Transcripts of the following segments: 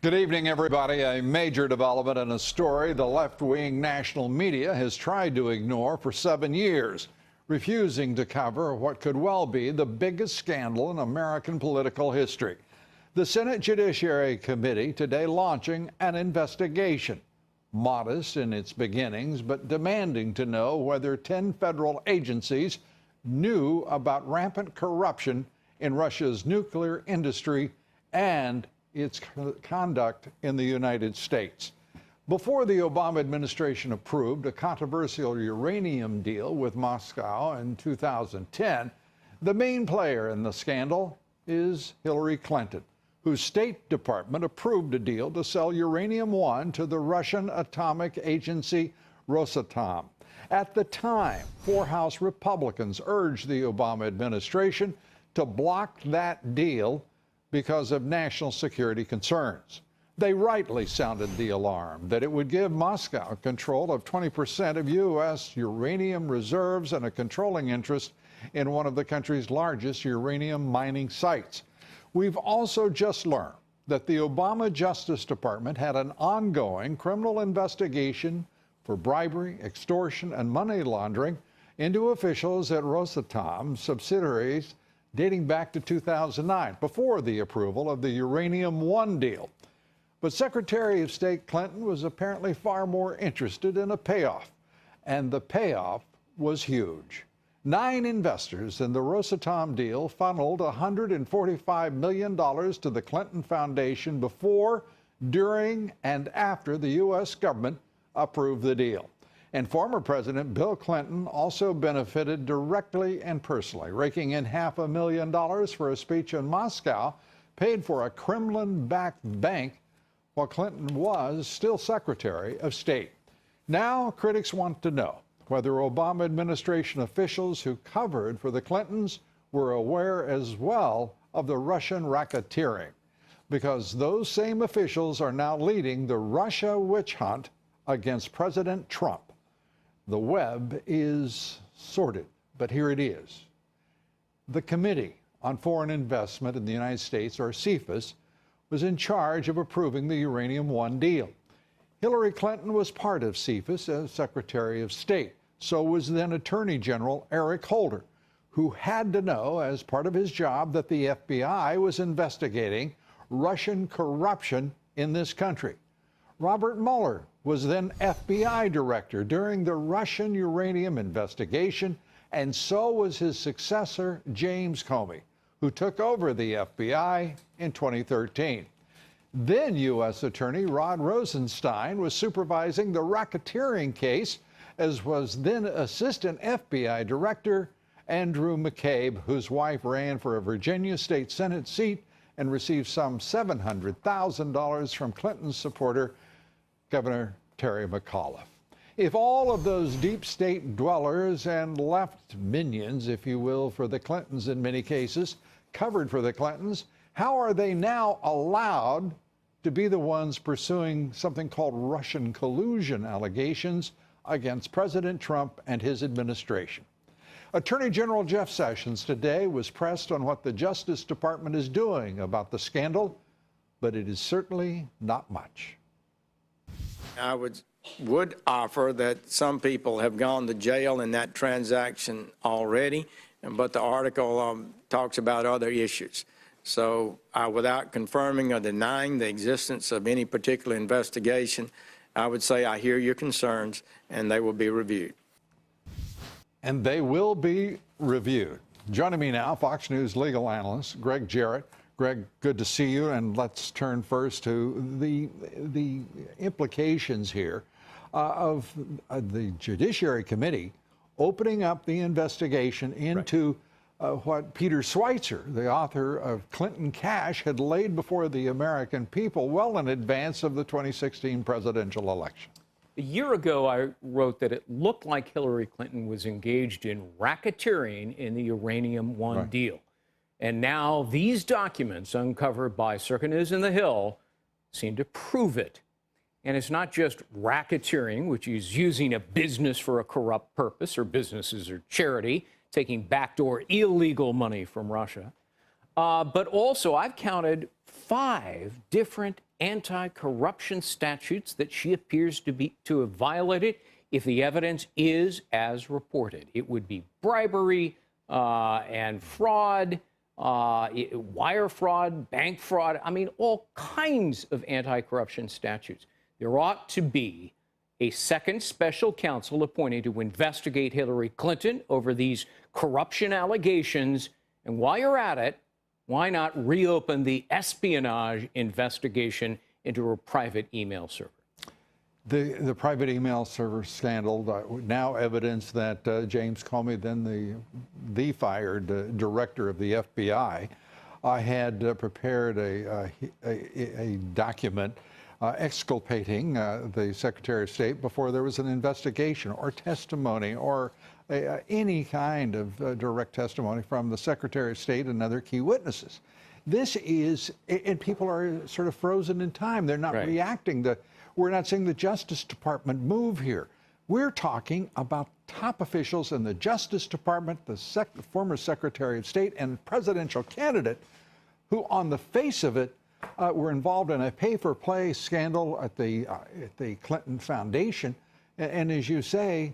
Good evening, everybody. A major development in a story the left-wing national media has tried to ignore for 7 years, refusing to cover what could well be the biggest scandal in American political history. The Senate Judiciary Committee today launching an investigation, modest in its beginnings, but demanding to know whether 10 federal agencies knew about rampant corruption in Russia's nuclear industry and its conduct in the United States. Before the Obama administration approved a controversial uranium deal with Moscow in 2010, the main player in the scandal is Hillary Clinton, whose State Department approved a deal to sell uranium-1 to the Russian atomic agency Rosatom. At the time, 4 House Republicans urged the Obama administration to block that deal because of national security concerns. They rightly sounded the alarm that it would give Moscow control of 20% of U.S. uranium reserves and a controlling interest in one of the country's largest uranium mining sites. We've also just learned that the Obama Justice Department had an ongoing criminal investigation for bribery, extortion, and money laundering into officials at Rosatom subsidiaries dating back to 2009, before the approval of the uranium-1 deal. But Secretary of State Clinton was apparently far more interested in a payoff, and the payoff was huge. 9 investors in the Rosatom deal funneled $145 million to the Clinton Foundation before, during, and after the U.S. government approved the deal. And former President Bill Clinton also benefited directly and personally, raking in $500,000 for a speech in Moscow paid for a Kremlin-backed bank while Clinton was still Secretary of State. Now, critics want to know whether Obama administration officials who covered for the Clintons were aware as well of the Russian racketeering, because those same officials are now leading the Russia witch hunt against President Trump. The web is sordid, but here it is. The Committee on Foreign Investment in the United States, or CFIUS, was in charge of approving the uranium-1 deal. Hillary Clinton was part of CFIUS as Secretary of State. So was then Attorney General Eric Holder, who had to know as part of his job that the FBI was investigating Russian corruption in this country. Robert Mueller was then FBI director during the Russian uranium investigation, and so was his successor, James Comey, who took over the FBI in 2013. Then U.S. Attorney Rod Rosenstein was supervising the racketeering case, as was then Assistant FBI Director Andrew McCabe, whose wife ran for a Virginia State Senate seat and received some $700,000 from Clinton's supporter, Governor Terry McConnell. If all of those deep state dwellers and left minions, if you will, for the Clintons in many cases, covered for the Clintons, how are they now allowed to be the ones pursuing something called Russian collusion allegations against President Trump and his administration? Attorney General Jeff Sessions today was pressed on what the Justice Department is doing about the scandal, but it is certainly not much. I would offer that some people have gone to jail in that transaction already, but the article talks about other issues. So without confirming or denying the existence of any particular investigation, I would say I hear your concerns and they will be reviewed. And they will be reviewed. Joining me now, Fox News legal analyst Greg Jarrett. Greg, good to see you, and let's turn first to the implications here of the Judiciary Committee opening up the investigation into what Peter Schweizer, the author of Clinton Cash, had laid before the American people well in advance of the 2016 presidential election. A year ago, I wrote that it looked like Hillary Clinton was engaged in racketeering in the uranium-1 deal. And now these documents uncovered by Circuit News and The Hill seem to prove it. And it's not just racketeering, which is using a business for a corrupt purpose, or businesses or charity, taking backdoor illegal money from Russia. But also, I've counted 5 different anti-corruption statutes that she appears to have violated if the evidence is as reported. It would be bribery and fraud, wire fraud, bank fraud. I mean, all kinds of anti-corruption statutes. There ought to be a second special counsel appointed to investigate Hillary Clinton over these corruption allegations. And while you're at it, why not reopen the espionage investigation into her private email server? The private email server scandal, now evidence that James Comey, then the fired director of the FBI, had prepared a document exculpating the Secretary of State before there was an investigation or testimony or any kind of direct testimony from the Secretary of State and other key witnesses. This is, and people are sort of frozen in time. They're not reacting. We're not seeing the Justice Department move here. We're talking about top officials in the Justice Department, the former Secretary of State and presidential candidate who, on the face of it, were involved in a pay-for-play scandal at the Clinton Foundation. And as you say,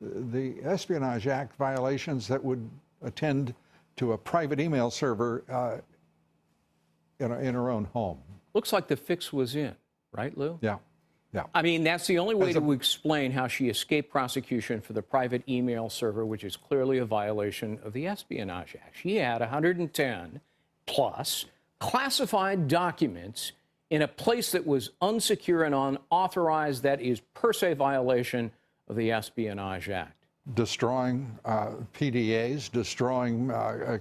the Espionage Act violations that would attend to a private email server in her own home. Looks like the fix was in, right, Lou? Yeah. Yeah. I mean, that's the only way to explain how she escaped prosecution for the private email server, which is clearly a violation of the Espionage Act. She had 110 plus classified documents in a place that was unsecure and unauthorized. That is per se violation of the Espionage Act. Destroying PDAs, destroying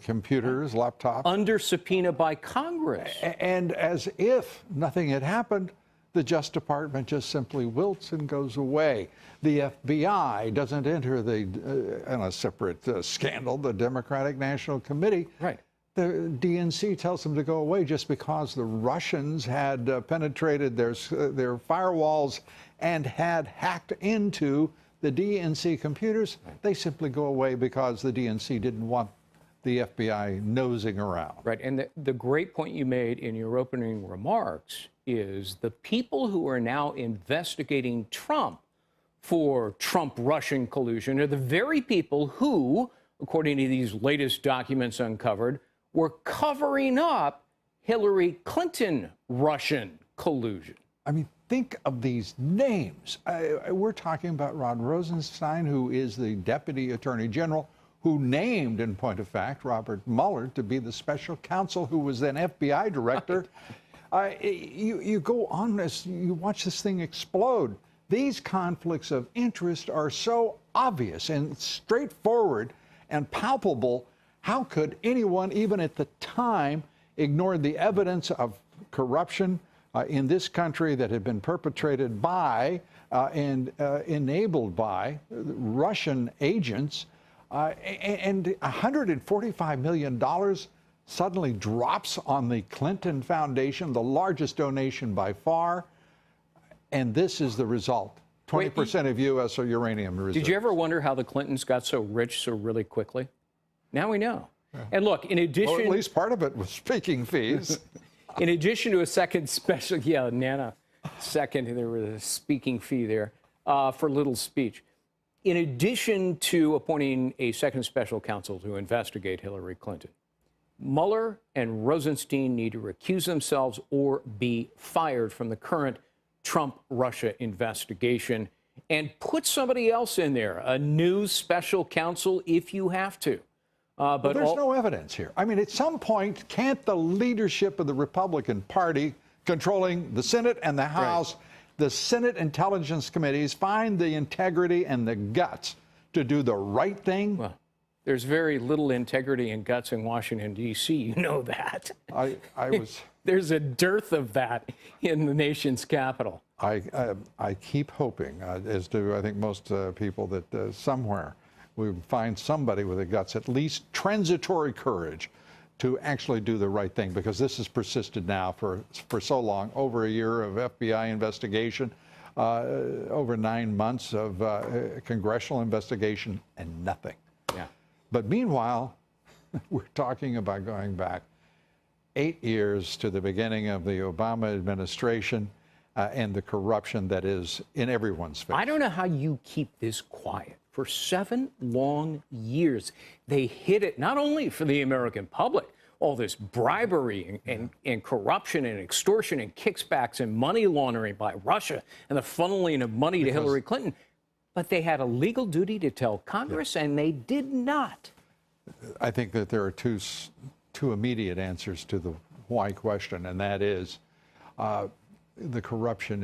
computers, laptops. Under subpoena by Congress. And as if nothing had happened, the Justice Department just simply wilts and goes away. The FBI doesn't enter in a separate scandal, the Democratic National Committee. Right. The DNC tells them to go away just because the Russians had penetrated their firewalls and had hacked into the DNC computers. They simply go away because the DNC didn't want the FBI nosing around. Right. And the great point you made in your opening remarks is the people who are now investigating Trump for Trump-Russian collusion are the very people who, according to these latest documents uncovered, were covering up Hillary Clinton Russian collusion. I mean, think of these names. We're talking about Rod Rosenstein, who is the Deputy Attorney General, who named, in point of fact, Robert Mueller to be the special counsel who was then FBI director. You go on as you watch this thing explode. These conflicts of interest are so obvious and straightforward and palpable. How could anyone, even at the time, ignore the evidence of corruption in this country that had been perpetrated by and enabled by Russian agents? And $145 million suddenly drops on the Clinton Foundation, the largest donation by far. And this is the result. 20% of U.S. uranium reserves. Did you ever wonder how the Clintons got so rich so really quickly? Now we know. Yeah. And look, in addition... Well, at least part of it was speaking fees. In addition to a second special... Yeah, nanosecond, there was a speaking fee there for little speech. In addition to appointing a second special counsel to investigate Hillary Clinton, Mueller and Rosenstein need to recuse themselves or be fired from the current Trump-Russia investigation and put somebody else in there, a new special counsel if you have to. But there's no evidence here. I mean, at some point, can't the leadership of the Republican Party controlling the Senate and the House, the Senate Intelligence Committees, find the integrity and the guts to do the right thing? Well, there's very little integrity and guts in Washington, D.C. You know that. There's a dearth of that in the nation's capital. I keep hoping, as do I think most people, that somewhere we would find somebody with the guts, at least transitory courage, to actually do the right thing, because this has persisted now for so long, over a year of FBI investigation, over 9 months of congressional investigation, and nothing. Yeah. But meanwhile, we're talking about going back 8 years to the beginning of the Obama administration and the corruption that is in everyone's face. I don't know how you keep this quiet. For 7 long years, they hid it not only for the American public, all this bribery and corruption and extortion and kickbacks and money laundering by Russia and the funneling of money to Hillary Clinton, but they had a legal duty to tell Congress, and they did not. I think that there are two immediate answers to the why question, and that is the corruption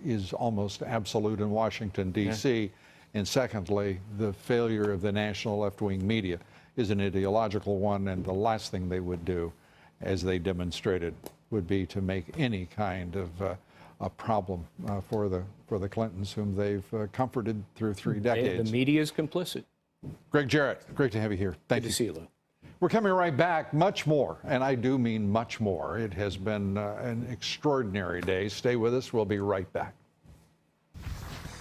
is almost absolute in Washington, D.C., and secondly, the failure of the national left-wing media is an ideological one, and the last thing they would do, as they demonstrated, would be to make any kind of a problem for the Clintons, whom they've comforted through 3 decades. The media is complicit. Greg Jarrett, great to have you here. Thank you. Good to see you, Lou. We're coming right back. Much more, and I do mean much more. It has been an extraordinary day. Stay with us. We'll be right back.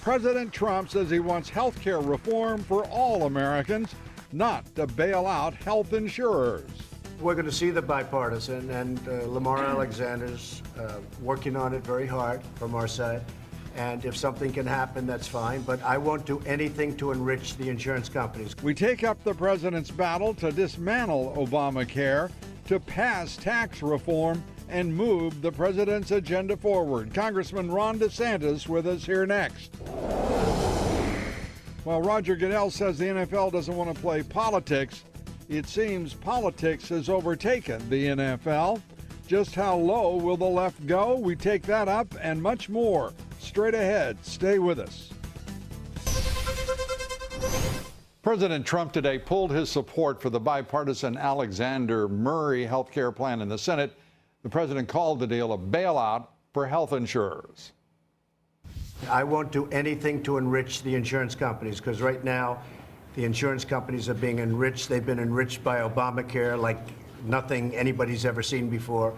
President Trump says he wants health care reform for all Americans, not to bail out health insurers. We're going to see the bipartisan, and Lamar Alexander's working on it very hard from our side. And if something can happen, that's fine. But I won't do anything to enrich the insurance companies. We take up the president's battle to dismantle Obamacare, to pass tax reform, and move the president's agenda forward. Congressman Ron DeSantis with us here next. While Roger Goodell says the NFL doesn't want to play politics, it seems politics has overtaken the NFL. Just how low will the left go? We take that up and much more straight ahead. Stay with us. President Trump today pulled his support for the bipartisan Alexander Murray health care plan in the Senate. The president called the deal a bailout for health insurers. I won't do anything to enrich the insurance companies, because right now the insurance companies are being enriched. They've been enriched by Obamacare like nothing anybody's ever seen before.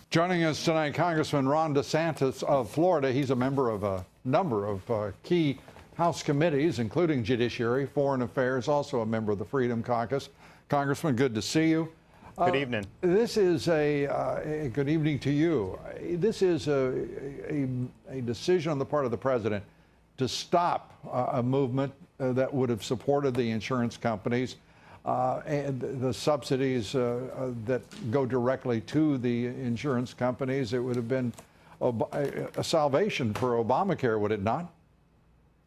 Joining us tonight, Congressman Ron DeSantis of Florida. He's a member of a number of key House committees, including Judiciary, Foreign Affairs, also a member of the Freedom Caucus. Congressman, good to see you. Good evening. This is a good evening to you. This is a decision on the part of the president to stop a movement that would have supported the insurance companies and the subsidies that go directly to the insurance companies. It would have been a salvation for Obamacare, would it not?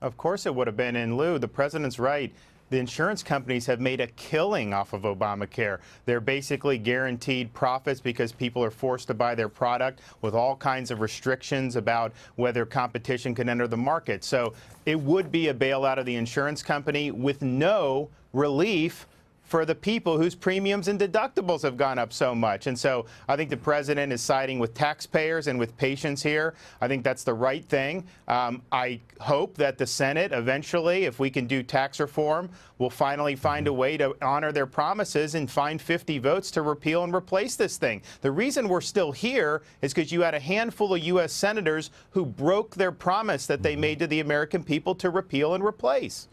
Of course it would have been. And Lou, the president's right. The insurance companies have made a killing off of Obamacare. They're basically guaranteed profits because people are forced to buy their product with all kinds of restrictions about whether competition can enter the market. So it would be a bailout of the insurance company with no relief for the people whose premiums and deductibles have gone up so much. And so I think the president is siding with taxpayers and with patients here. I think that's the right thing. I hope that the Senate eventually, if we can do tax reform, will finally find a way to honor their promises and find 50 votes to repeal and replace this thing. The reason we're still here is because you had a handful of U.S. senators who broke their promise that they made to the American people to repeal and replace.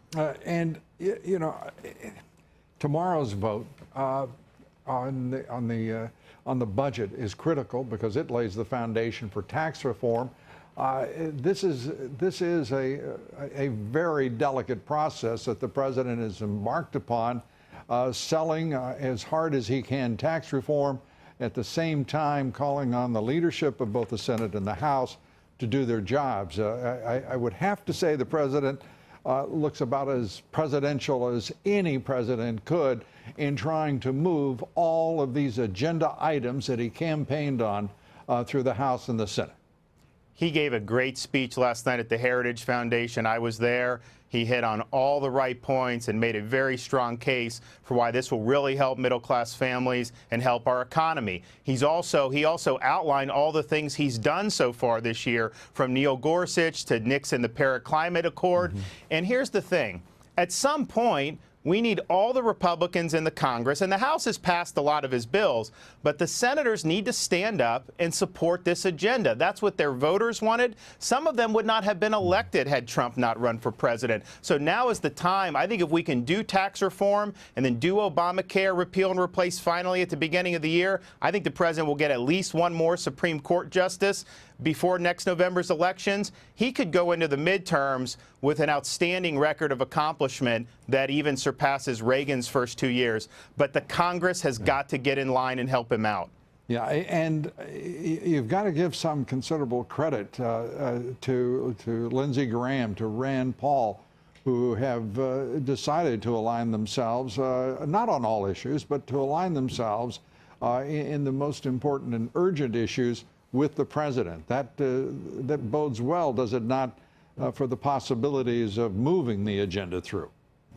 Tomorrow's vote on the budget is critical because it lays the foundation for tax reform. This is a very delicate process that the president has embarked upon, selling as hard as he can tax reform, at the same time calling on the leadership of both the Senate and the House to do their jobs. I would have to say the president looks about as presidential as any president could in trying to move all of these agenda items that he campaigned on through the House and the Senate. He gave a great speech last night at the Heritage Foundation. I was there. He hit on all the right points and made a very strong case for why this will really help middle-class families and help our economy. He also outlined all the things he's done so far this year, from Neil Gorsuch to Nixon, the Paris Climate Accord. And here's the thing. At some point, We need all the Republicans in the Congress, and the House has passed a lot of his bills, but the senators need to stand up and support this agenda. That's what their voters wanted. Some of them would not have been elected had Trump not run for president. So now is the time. I think if we can do tax reform and then do Obamacare, repeal and replace finally at the beginning of the year, I think the president will get at least one more Supreme Court justice before next November's elections. He could go into the midterms with an outstanding record of accomplishment that even surpasses Reagan's first 2 years. But the Congress has got to get in line and help him out. Yeah, and you've got to give some considerable credit to Lindsey Graham, to Rand Paul, who have decided to align themselves, not on all issues, but to align themselves in the most important and urgent issues with the president. That bodes well, does it not, for the possibilities of moving the agenda through?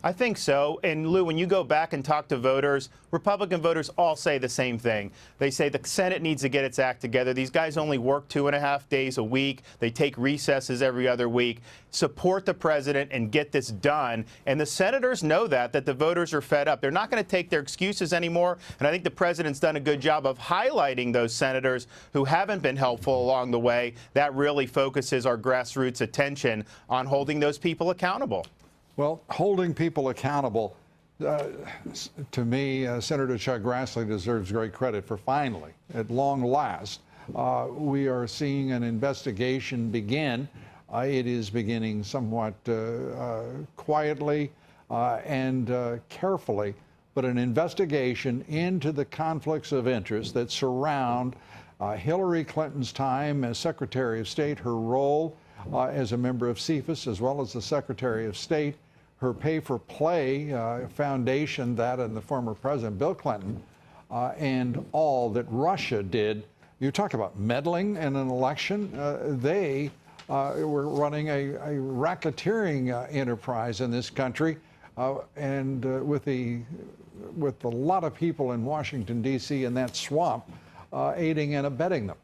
I think so. And Lou, when you go back and talk to voters, Republican voters all say the same thing. They say the Senate needs to get its act together. These guys only work 2.5 days a week. They take recesses every other week. Support the president and get this done. And the senators know that the voters are fed up. They're not going to take their excuses anymore. And I think the president's done a good job of highlighting those senators who haven't been helpful along the way. That really focuses our grassroots attention on holding those people accountable. Well, holding people accountable, to me, Senator Chuck Grassley deserves great credit for finally, at long last, we are seeing an investigation begin. It is beginning somewhat quietly and carefully, but an investigation into the conflicts of interest that surround Hillary Clinton's time as Secretary of State, her role as a member of CFIUS, as well as the Secretary of State, her pay-for-play foundation, that and the former President Bill Clinton, and all that Russia did. You talk about meddling in an election. They were running a racketeering enterprise in this country, and with a lot of people in Washington, D.C. in that swamp aiding and abetting them.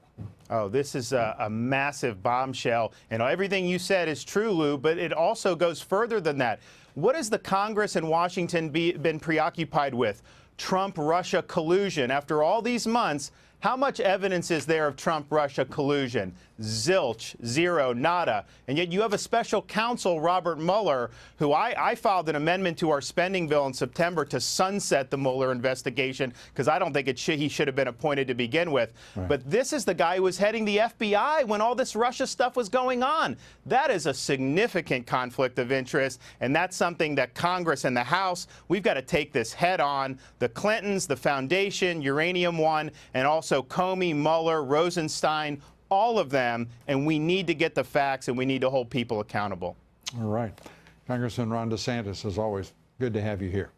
Oh, this is a massive bombshell. And everything you said is true, Lou, but it also goes further than that. What has the Congress in Washington been preoccupied with? Trump-Russia collusion. After all these months, how much evidence is there of Trump-Russia collusion? Zilch, zero, nada. And yet you have a special counsel, Robert Mueller, who I filed an amendment to our spending bill in September to sunset the Mueller investigation because I don't think he should have been appointed to begin with. Right. But this is the guy who was heading the FBI when all this Russia stuff was going on. That is a significant conflict of interest, and that's something that Congress and the House, we've got to take this head on. The Clintons, the Foundation, Uranium One, and also Comey, Mueller, Rosenstein, all of them, and we need to get the facts and we need to hold people accountable. All right. Congressman Ron DeSantis, as always, good to have you here.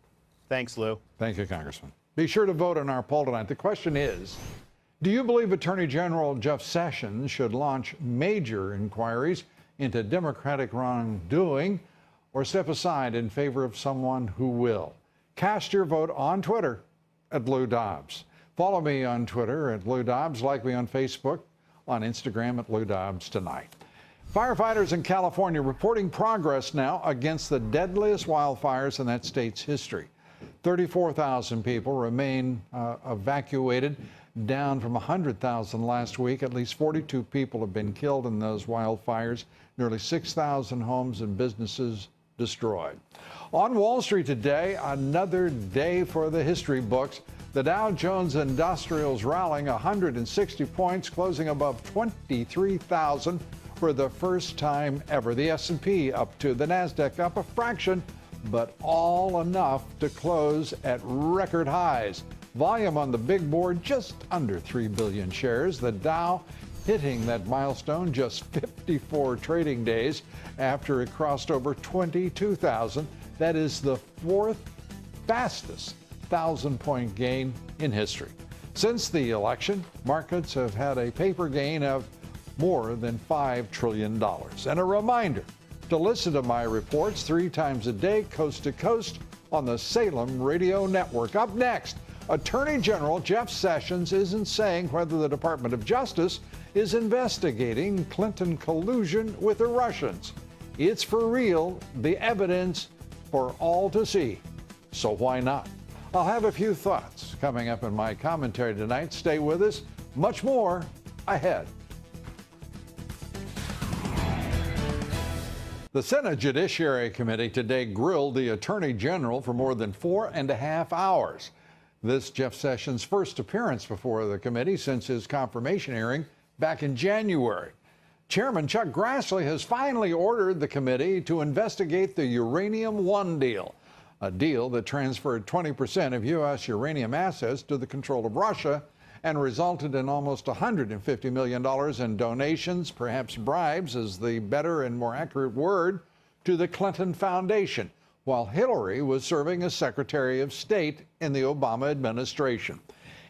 Thanks, Lou. Thank you, Congressman. Be sure to vote on our poll tonight. The question is, do you believe Attorney General Jeff Sessions should launch major inquiries into Democratic wrongdoing or step aside in favor of someone who will? Cast your vote on Twitter at Lou Dobbs. Follow me on Twitter at Lou Dobbs. Like me on Facebook, on Instagram at Lou Dobbs Tonight. Firefighters in California reporting progress now against the deadliest wildfires in that state's history. 34,000 people remain evacuated, down from 100,000 last week. At least 42 people have been killed in those wildfires. Nearly 6,000 homes and businesses destroyed. On Wall Street today, another day for the history books. The Dow Jones Industrials rallying 160 points, closing above 23,000 for the first time ever. The S&P up 2, the Nasdaq up a fraction, but all enough to close at record highs. Volume on the big board just under 3 billion shares. The Dow hitting that milestone just 54 trading days after it crossed over 22,000. That is the fourth fastest 1,000-point gain in history. Since the election, markets have had a paper gain of more than $5 trillion. And a reminder to listen to my reports 3 times a day, coast to coast, on the Salem Radio Network. Up next, Attorney General Jeff Sessions isn't saying whether the Department of Justice is investigating Clinton collusion with the Russians. It's for real, the evidence for all to see. So why not? I'll have a few thoughts coming up in my commentary tonight. Stay with us. Much more ahead. The Senate Judiciary Committee today grilled the Attorney General for more than 4.5 hours. This Jeff Sessions' first appearance before the committee since his confirmation hearing back in January. Chairman Chuck Grassley has finally ordered the committee to investigate the Uranium One deal, a deal that transferred 20% of U.S. uranium assets to the control of Russia and resulted in almost $150 million in donations, perhaps bribes is the better and more accurate word, to the Clinton Foundation, while Hillary was serving as Secretary of State in the Obama administration.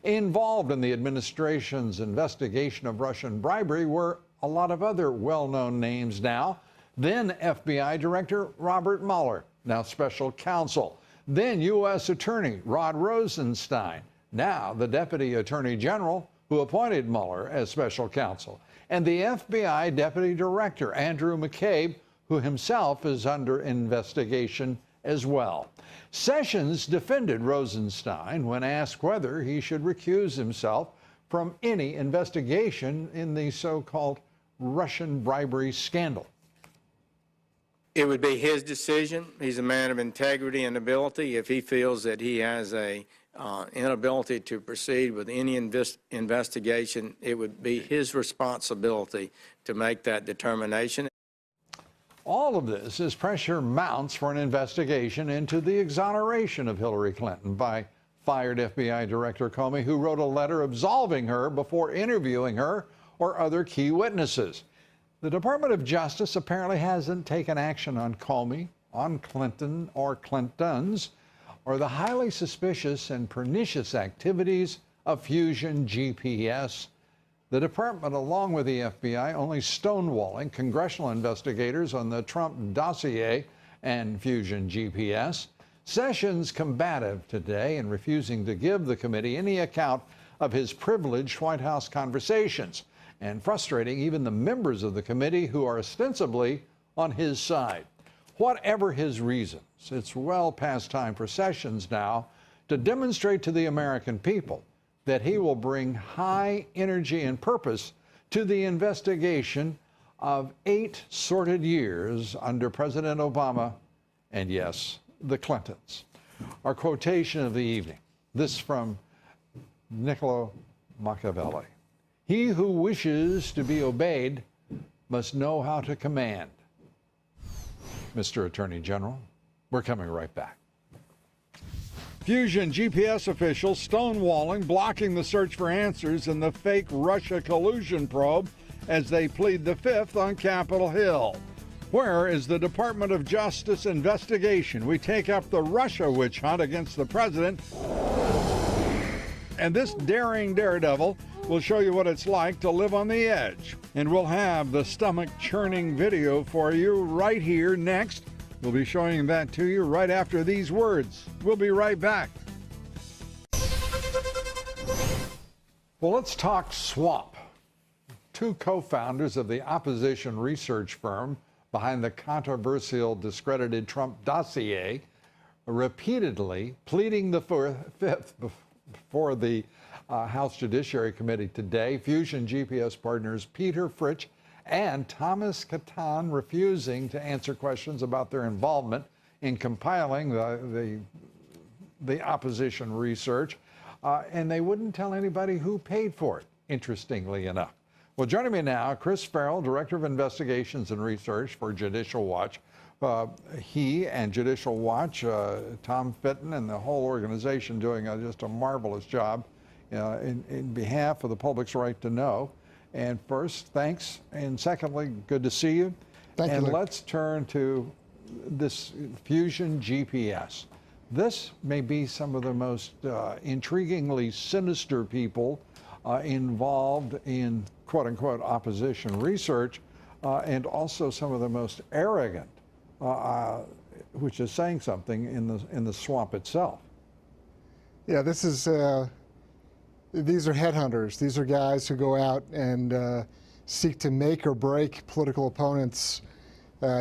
Involved in the administration's investigation of Russian bribery were a lot of other well-known names now. Then FBI Director Robert Mueller, now special counsel. Then U.S. Attorney Rod Rosenstein, now the Deputy Attorney General who appointed Mueller as special counsel. And the FBI Deputy Director Andrew McCabe, who himself is under investigation as well. Sessions defended Rosenstein when asked whether he should recuse himself from any investigation in the so-called Russian bribery scandal. It would be his decision. He's a man of integrity and ability. If he feels that he has a inability to proceed with any investigation, it would be his responsibility to make that determination. All of this as pressure mounts for an investigation into the exoneration of Hillary Clinton by fired FBI Director Comey, who wrote a letter absolving her before interviewing her or other key witnesses. The Department of Justice apparently hasn't taken action on Comey, on Clinton or Clintons, or the highly suspicious and pernicious activities of Fusion GPS. The department, along with the FBI, only stonewalling congressional investigators on the Trump dossier and Fusion GPS. Sessions combative today in refusing to give the committee any account of his privileged White House conversations, and frustrating even the members of the committee who are ostensibly on his side. Whatever his reasons, it's well past time for Sessions now to demonstrate to the American people that he will bring high energy and purpose to the investigation of 8 sordid years under President Obama and, yes, the Clintons. Our quotation of the evening, this from Niccolo Machiavelli. He who wishes to be obeyed must know how to command. Mr. Attorney General, we're coming right back. Fusion GPS officials stonewalling, blocking the search for answers in the fake Russia collusion probe as they plead the fifth on Capitol Hill. Where is the Department of Justice investigation? We take up the Russia witch hunt against the president. And this daring daredevil will show you what it's like to live on the edge. And we'll have the stomach-churning video for you right here next. We'll be showing that to you right after these words. We'll be right back. Well, let's talk swamp. 2 co-founders of the opposition research firm behind the controversial discredited Trump dossier repeatedly pleading the fifth before the House Judiciary Committee today. Fusion GPS partners Peter Fritsch and Thomas Catan refusing to answer questions about their involvement in compiling the opposition research, and they wouldn't tell anybody who paid for it, interestingly enough. Well, joining me now, Chris Farrell, Director of Investigations and Research for Judicial Watch. He and Judicial Watch, Tom Fitton and the whole organization doing just a marvelous job in behalf of the public's right to know. And first, thanks. And secondly, good to see you. Thank you, Luke. Let's turn to this Fusion GPS. This may be some of the most intriguingly sinister people involved in quote-unquote opposition research, and also some of the most arrogant, which is saying something in the swamp itself. Yeah, this is these are headhunters. These are guys who go out and seek to make or break political opponents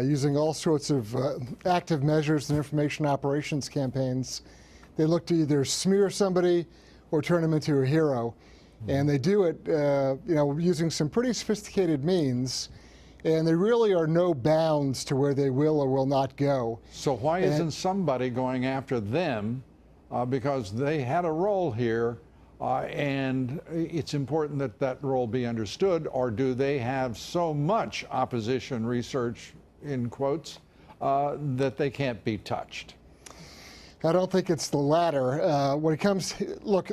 using all sorts of active measures and information operations campaigns. They look to either smear somebody or turn them into a hero. And they do it using some pretty sophisticated means. And there really are no bounds to where they will or will not go. So why isn't somebody going after them because they had a role here and it's important that that role be understood, or do they have so much opposition research, in quotes, that they can't be touched? I don't think it's the latter. When it comes, look,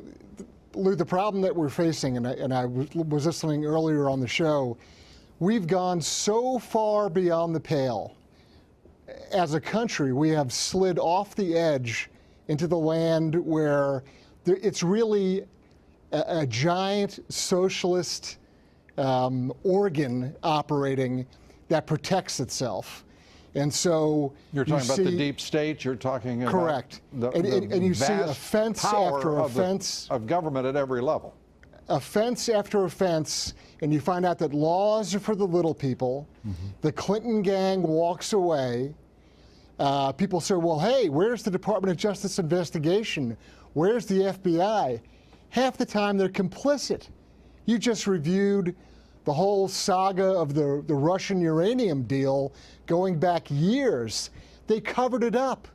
Lou, the problem that we're facing, and I was listening earlier on the show, we've gone so far beyond the pale. As a country, we have slid off the edge into the land where it's really a giant socialist organ operating that protects itself. And so you're talking about the deep state. You're talking about correct. And you see offense after offense of government at every level. Offense after offense, and you find out that laws are for the little people. The Clinton gang walks away. People say, well, hey, where's the Department of Justice investigation? Where's the FBI? Half the time they're complicit. You just reviewed the whole saga of the Russian uranium deal going back years. They covered it up.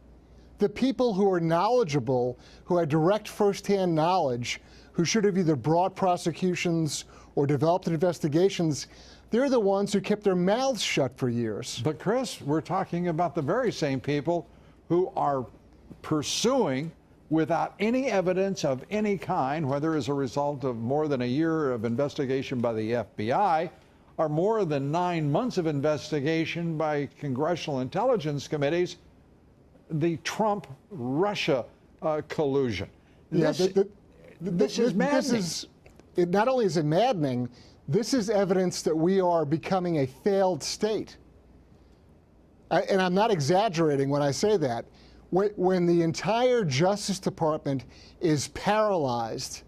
The people who are knowledgeable, who had direct firsthand knowledge, who should have either brought prosecutions or developed investigations, they're the ones who kept their mouths shut for years. But Chris, we're talking about the very same people who are pursuing without any evidence of any kind, whether as a result of more than a year of investigation by the FBI or more than 9 months of investigation by congressional intelligence committees, the Trump-Russia collusion. Yeah, this is maddening. Not only is it maddening, this is evidence that we are becoming a failed state. And I'm not exaggerating when I say that. When the entire Justice Department is paralyzed,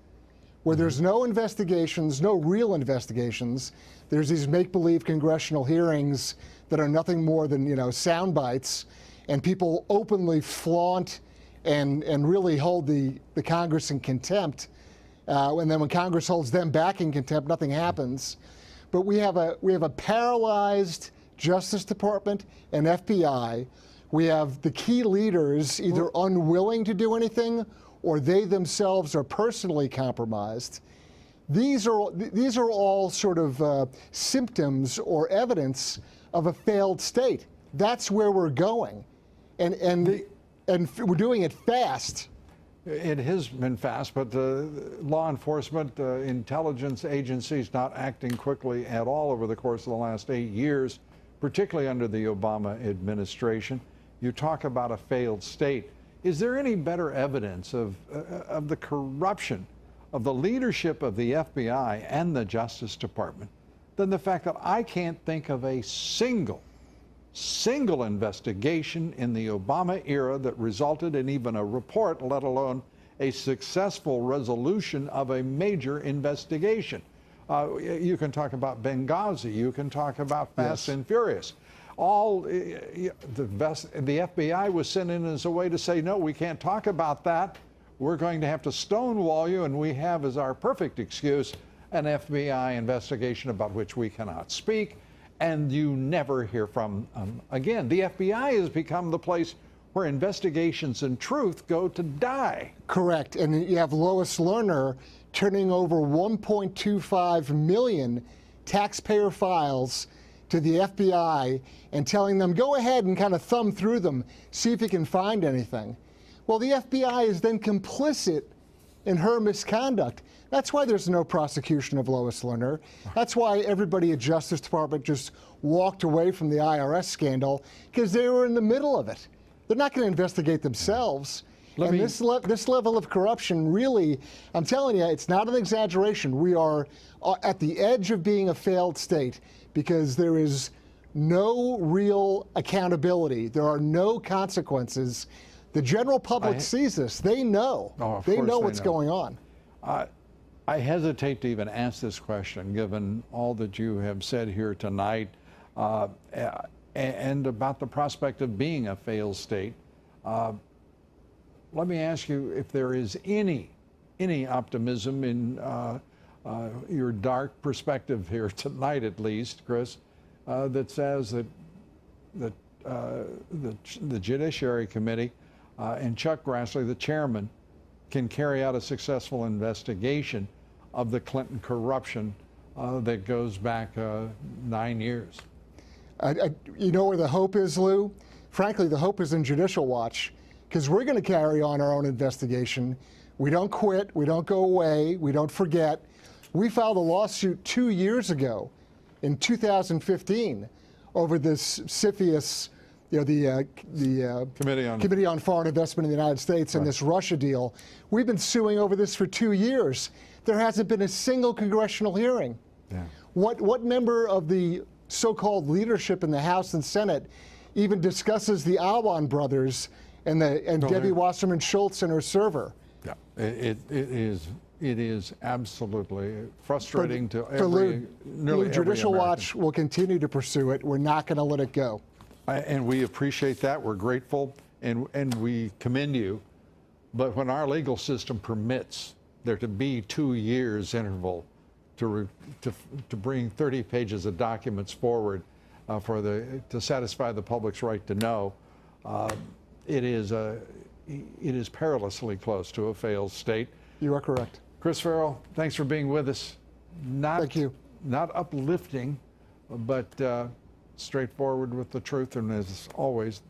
where there's no investigations, no real investigations, there's these make-believe congressional hearings that are nothing more than, sound bites, and people openly flaunt and really hold the Congress in contempt. And then when Congress holds them back in contempt, nothing happens. But we have a paralyzed Justice Department and FBI. We have the key leaders either unwilling to do anything or they themselves are personally compromised. These are all sort of symptoms or evidence of a failed state. That's where we're going. And we're doing it fast. It has been fast, but the law enforcement, intelligence agencies not acting quickly at all over the course of the last 8 years, particularly under the Obama administration. You talk about a failed state. Is there any better evidence of the corruption of the leadership of the FBI and the Justice Department than the fact that I can't think of a single investigation in the Obama era that resulted in even a report, let alone a successful resolution of a major investigation? You can talk about Benghazi. You can talk about Fast and Furious. All the FBI was sent in as a way to say, no, we can't talk about that. We're going to have to stonewall you, and we have as our perfect excuse an FBI investigation about which we cannot speak, and you never hear from them again. The FBI has become the place where investigations and truth go to die. Correct. And you have Lois Lerner turning over 1.25 million taxpayer files to the FBI and telling them, go ahead and kind of thumb through them, see if you can find anything. Well, the FBI is then complicit in her misconduct. That's why there's no prosecution of Lois Lerner. That's why everybody at Justice Department just walked away from the IRS scandal, because they were in the middle of it. They're not going to investigate themselves. This level of corruption, really, I'm telling you, it's not an exaggeration. We are at the edge of being a failed state because there is no real accountability. There are no consequences. The general public sees this. They know. They know what's going on. I hesitate to even ask this question, given all that you have said here tonight. and about the prospect of being a failed state. Let me ask you if there is any optimism in your dark perspective here tonight, at least, Chris, that says that the Judiciary Committee and Chuck Grassley, the chairman, can carry out a successful investigation of the Clinton corruption that goes back 9 years. You know where the hope is, Lou? Frankly, the hope is in Judicial Watch, because we're going to carry on our own investigation. We don't quit. We don't go away. We don't forget. We filed a lawsuit 2 years ago, in 2015, over this CFIUS, the Committee on Foreign Investment in the United States, and this Russia deal. We've been suing over this for 2 years. There hasn't been a single congressional hearing. Yeah. What member of the so-called leadership in the House and Senate even discusses the Alwan brothers and Debbie Wasserman Schultz and her server? Yeah, it is absolutely frustrating to nearly every Judicial American. Watch will continue to pursue it. We're not going to let it go. And we appreciate that. We're grateful, and we commend you. But when our legal system permits there to be 2 years interval to bring 30 pages of documents forward to satisfy the public's right to know, it is perilously close to a failed state. You are correct. Chris Farrell, thanks for being with us. Thank you. Not uplifting, but straightforward with the truth. And as always,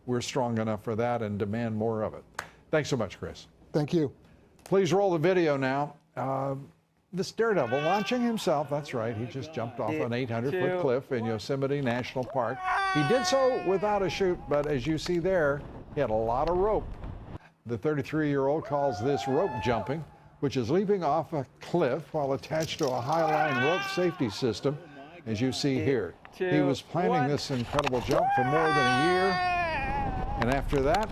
we're strong enough for that and demand more of it. Thanks so much, Chris. Thank you. Please roll the video now. This daredevil launching himself, that's right, he just jumped off an 800-foot cliff in Yosemite National Park. He did so without a chute, but as you see there, he had a lot of rope. The 33-year-old calls this rope jumping, which is leaping off a cliff while attached to a high-line rope safety system, as you see here. He was planning this incredible jump for more than a year, and after that,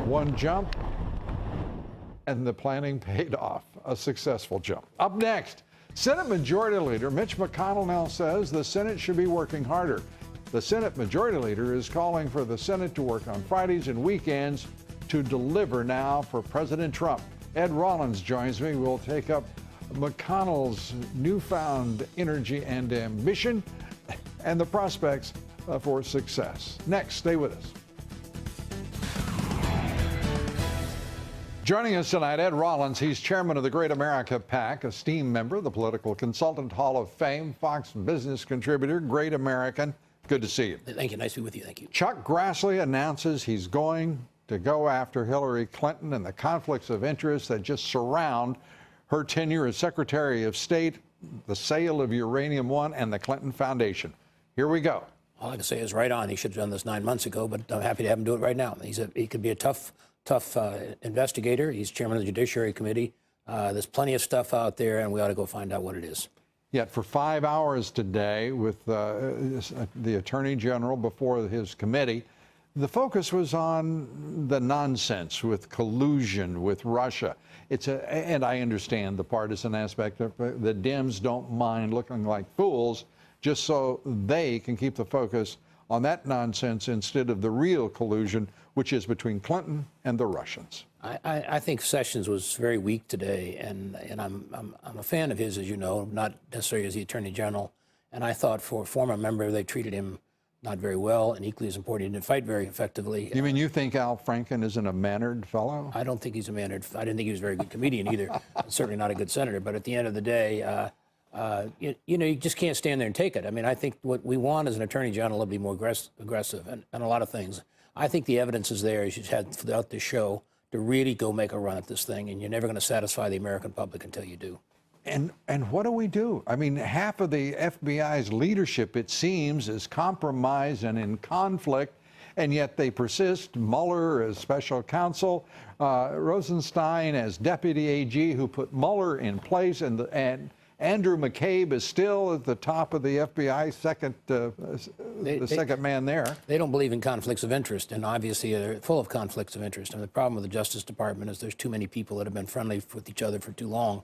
one jump, and the planning paid off. A successful jump. Up next, Senate Majority Leader Mitch McConnell now says the Senate should be working harder. The Senate Majority Leader is calling for the Senate to work on Fridays and weekends to deliver now for President Trump. Ed Rollins joins me. We'll take up McConnell's newfound energy and ambition and the prospects for success. Next, stay with us. Joining us tonight, Ed Rollins. He's chairman of the Great America PAC, esteemed member of the Political Consultant Hall of Fame, Fox Business contributor, Great American. Good to see you. Thank you. Nice to be with you. Thank you. Chuck Grassley announces he's going to go after Hillary Clinton and the conflicts of interest that just surround her tenure as Secretary of State, the sale of Uranium One, and the Clinton Foundation. Here we go. All I can say is right on. He should have done this 9 months ago, but I'm happy to have him do it right now. He could be a tough investigator. He's chairman of the Judiciary Committee. There's plenty of stuff out there, and we ought to go find out what it is. Yet for 5 hours today with the Attorney General before his committee, the focus was on the nonsense with collusion with Russia. And I understand the partisan aspect of it. The Dems don't mind looking like fools just so they can keep the focus on that nonsense instead of the real collusion, which is between Clinton and the Russians. I think Sessions was very weak today, and I'm a fan of his, as you know, not necessarily as the Attorney General. And I thought for a former member, they treated him not very well, and equally as important, he didn't fight very effectively. You mean you think Al Franken isn't a mannered fellow? I don't think he's a mannered. I didn't think he was a very good comedian either. Certainly not a good senator. But at the end of the day, you just can't stand there and take it. I mean, I think what we want as an Attorney General to be more aggressive and a lot of things. I think the evidence is there, as you've had throughout this show, to really go make a run at this thing, and you're never going to satisfy the American public until you do. And what do? I mean, half of the FBI's leadership, it seems, is compromised and in conflict, and yet they persist. Mueller as special counsel, Rosenstein as deputy AG, who put Mueller in place, and Andrew McCabe is still at the top of the FBI, second man there. They don't believe in conflicts of interest, and obviously they're full of conflicts of interest. And the problem with the Justice Department is there's too many people that have been friendly with each other for too long.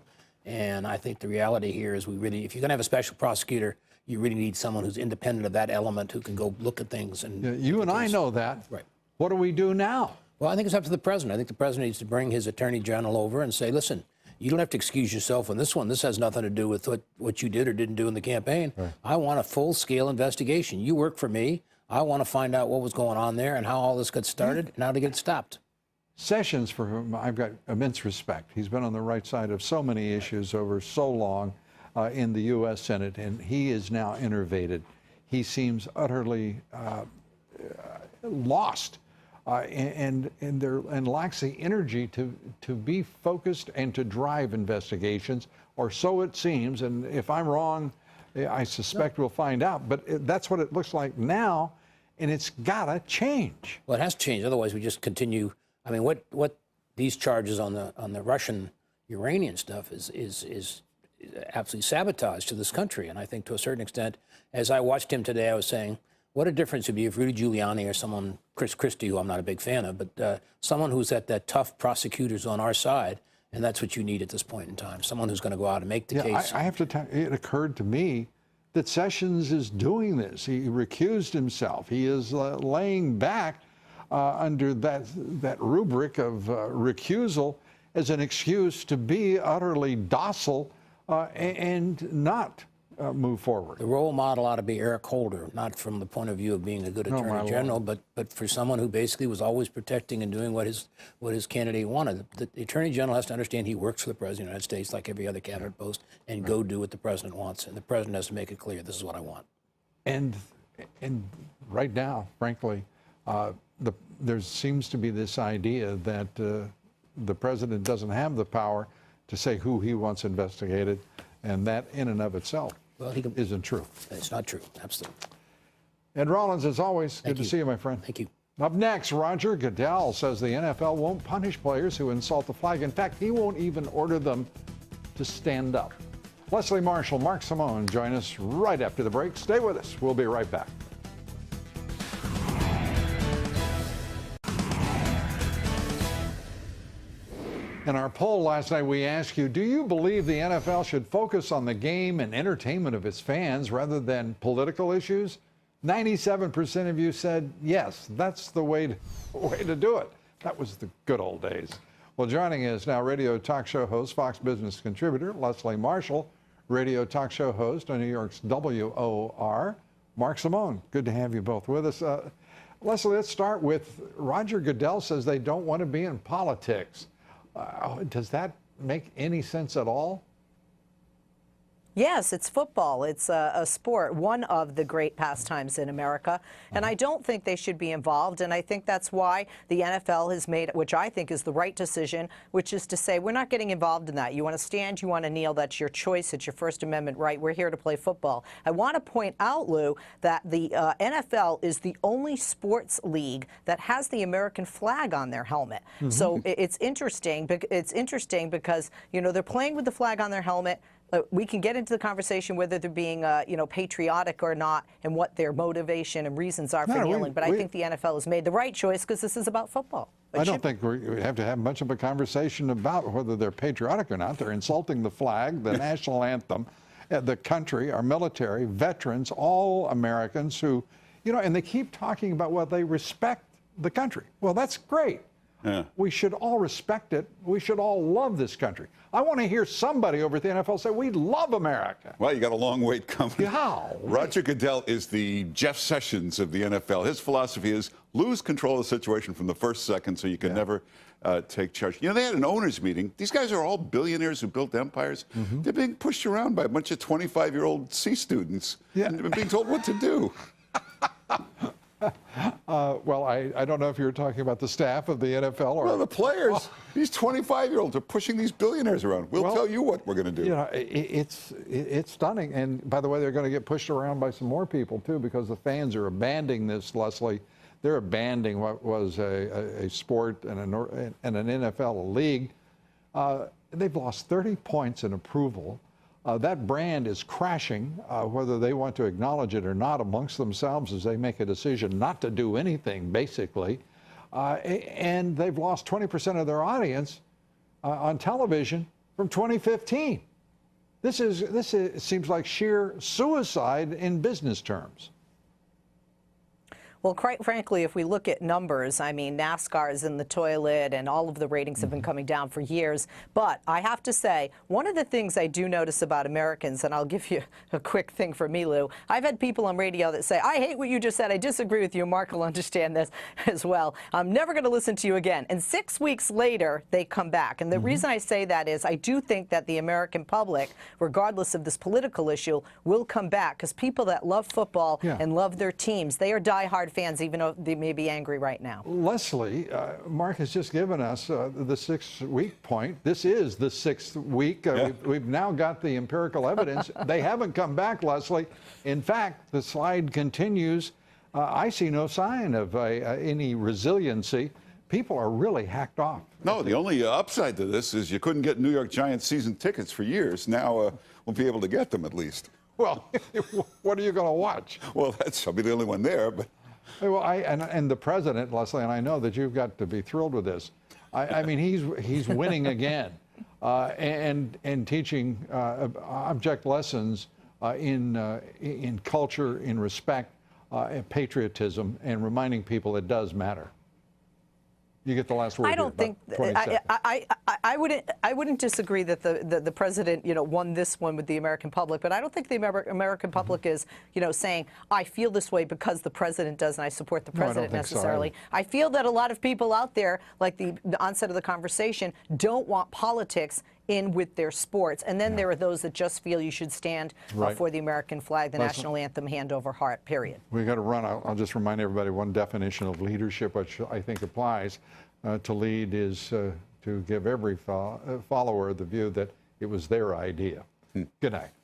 And I think the reality here is if you're going to have a special prosecutor, you really need someone who's independent of that element, who can go look at things. And Yeah, you and I know that. Right. What do we do now? Well, I think it's up to the president. I think the president needs to bring his attorney general over and say, listen, you don't have to excuse yourself on this one. This has nothing to do with what you did or didn't do in the campaign. Right. I want a full-scale investigation. You work for me. I want to find out what was going on there and how all this got started and how to get it stopped. Sessions, for whom I've got immense respect. He's been on the right side of so many issues over so long in the U.S. Senate, and he is now innervated. He seems utterly lost and lacks the energy to be focused and to drive investigations, or so it seems. And if I'm wrong, I suspect we'll find out. But that's what it looks like now, and it's gotta change. Well, it has to change. Otherwise, we just continue. I mean, what these charges on the Russian uranium stuff is absolutely sabotage to this country. And I think to a certain extent, as I watched him today, I was saying, what a difference it would be if Rudy Giuliani or someone, Chris Christie, who I'm not a big fan of, but someone who's at that tough prosecutors on our side, and that's what you need at this point in time, someone who's going to go out and make the case. I have to tell you, it occurred to me that Sessions is doing this. He recused himself. He is laying back under that rubric of recusal as an excuse to be utterly docile and not move forward. The role model ought to be Eric Holder, not from the point of view of being a good attorney general, but for someone who basically was always protecting and doing what his candidate wanted. The attorney general has to understand he works for the president of the United States like every other cabinet post, and go do what the president wants. And the president has to make it clear, this is what I want. And right now, frankly, there seems to be this idea that the president doesn't have the power to say who he wants investigated, and that in and of itself isn't true. It's not true, absolutely. Ed Rollins, as always, good to see you, my friend. Thank you. Up next, Roger Goodell says the NFL won't punish players who insult the flag. In fact, he won't even order them to stand up. Leslie Marshall, Mark Simone join us right after the break. Stay with us. We'll be right back. In our poll last night, we asked you, do you believe the NFL should focus on the game and entertainment of its fans rather than political issues? 97% of you said yes, that's the way to do it. That was the good old days. Well, joining us now, radio talk show host, Fox Business contributor, Leslie Marshall, radio talk show host on New York's WOR, Mark Simone. Good to have you both with us. Leslie, let's start with Roger Goodell says they don't want to be in politics. Does that make any sense at all? Yes, it's football. It's a sport, one of the great pastimes in America. And I don't think they should be involved. And I think that's why the NFL has made, which I think is the right decision, which is to say, we're not getting involved in that. You want to stand, you want to kneel, that's your choice. It's your First Amendment right. We're here to play football. I want to point out, Lou, that the NFL is the only sports league that has the American flag on their helmet. So it's interesting. It's interesting because, you know, they're playing with the flag on their helmet. We can get into the conversation whether they're being, patriotic or not, and what their motivation and reasons are for kneeling. But I think the NFL has made the right choice because this is about football. I don't think we have to have much of a conversation about whether they're patriotic or not. They're insulting the flag, the national anthem, the country, our military, veterans, all Americans who, and they keep talking about, well, they respect the country. Well, that's great. Yeah. We should all respect it. We should all love this country. I want to hear somebody over at the NFL say, we love America. Well, you got a long wait coming. How? Roger Goodell is the Jeff Sessions of the NFL. His philosophy is lose control of the situation from the first second so you can never take charge. They had an owners meeting. These guys are all billionaires who built empires. They're being pushed around by a bunch of 25-year-old C students and being told what to do. Well, I don't know if you're talking about the staff of the NFL or... Well, the players. These 25-year-olds are pushing these billionaires around. We'll tell you what we're going to do. It's stunning. And by the way, they're going to get pushed around by some more people, too, because the fans are abandoning this, Leslie. They're abandoning what was a sport and an NFL league. They've lost 30 points in approval. That brand is crashing, whether they want to acknowledge it or not, amongst themselves as they make a decision not to do anything, basically. And they've lost 20% of their audience on television from 2015. seems like sheer suicide in business terms. Well, quite frankly, if we look at numbers, I mean, NASCAR is in the toilet and all of the ratings have been coming down for years. But I have to say, one of the things I do notice about Americans, and I'll give you a quick thing for me, Lou, I've had people on radio that say, I hate what you just said. I disagree with you. Mark will understand this as well. I'm never going to listen to you again. And 6 weeks later, they come back. And the reason I say that is I do think that the American public, regardless of this political issue, will come back because people that love football and love their teams, they are diehard fans, even though they may be angry right now. Leslie, Mark has just given us the 6 week point. This is the 6th week. We've now got the empirical evidence. They haven't come back, Leslie. In fact, the slide continues. I see no sign of any resiliency. People are really hacked off. No, the only upside to this is you couldn't get New York Giants season tickets for years. Now we'll be able to get them at least. Well, what are you going to watch? Well, I'll be the only one there, but. Well, and the president, Leslie, and I know that you've got to be thrilled with this. I mean, he's winning again, and teaching object lessons in culture, in respect, and patriotism, and reminding people it does matter. You get the last word. I don't think I wouldn't disagree that the president won this one with the American public, but I don't think the American public is saying I feel this way because the president does and I support the president necessarily. I feel that a lot of people out there, like the onset of the conversation, don't want politics in with their sports, and then there are those that just feel you should stand for the American flag, the national anthem, hand over heart. Period. We got to run. I'll just remind everybody one definition of leadership, which I think applies. To lead is to give every follower the view that it was their idea. Good night.